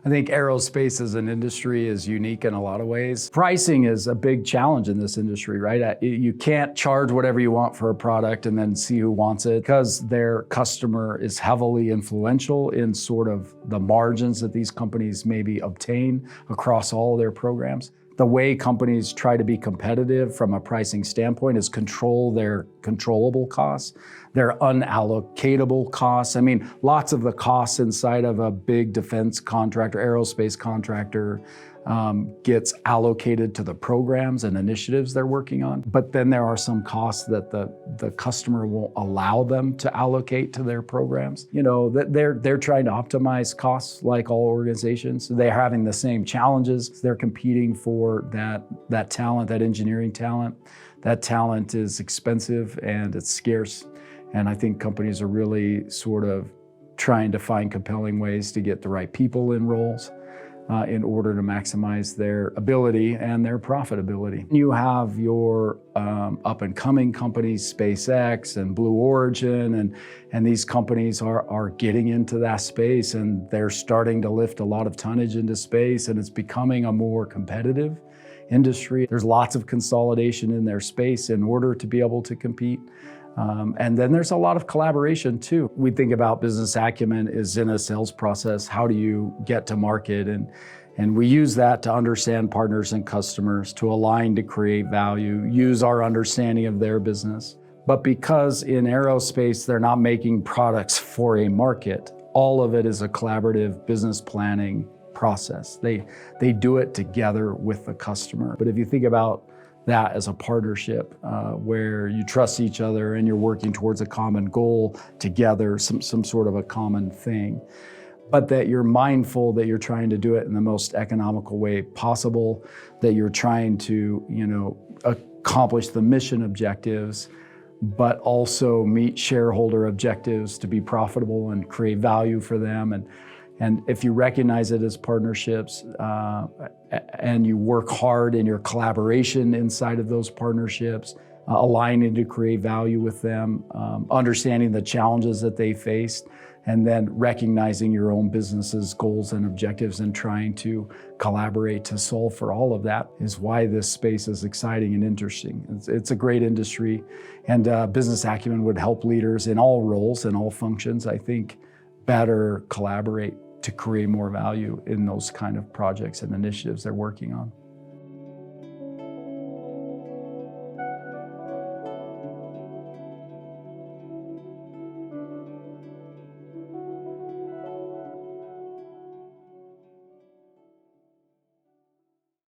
I think aerospace as an industry is unique in a lot of ways. Pricing is a big challenge in this industry, right? You can't charge whatever you want for a product and then see who wants it, because their customer is heavily influential in sort of the margins that these companies maybe obtain across all of their programs. The way companies try to be competitive from a pricing standpoint is control their controllable costs, their unallocatable costs. I mean, lots of the costs inside of a big defense contractor, aerospace contractor, gets allocated to the programs and initiatives they're working on. But then there are some costs that the customer won't allow them to allocate to their programs. You know, that they're trying to optimize costs like all organizations. They're having the same challenges. They're competing for that talent, that engineering talent. That talent is expensive and it's scarce. And I think companies are really sort of trying to find compelling ways to get the right people in roles in order to maximize their ability and their profitability. You have your up-and-coming companies, SpaceX and Blue Origin, and these companies are getting into that space, and they're starting to lift a lot of tonnage into space, and it's becoming a more competitive industry. There's lots of consolidation in their space in order to be able to compete. And then there's a lot of collaboration too. We think about business acumen is in a sales process. How do you get to market? And we use that to understand partners and customers, to align to create value, use our understanding of their business. But because in aerospace, they're not making products for a market, all of it is a collaborative business planning process. They do it together with the customer. But if you think about that as a partnership where you trust each other and you're working towards a common goal together, some sort of a common thing, but that you're mindful that you're trying to do it in the most economical way possible, that you're trying to, accomplish the mission objectives, but also meet shareholder objectives to be profitable and create value for them. And if you recognize it as partnerships and you work hard in your collaboration inside of those partnerships, aligning to create value with them, understanding the challenges that they faced, and then recognizing your own business's goals and objectives and trying to collaborate to solve for all of that is why this space is exciting and interesting. It's a great industry, and business acumen would help leaders in all roles and all functions, I think, better collaborate to create more value in those kind of projects and initiatives they're working on.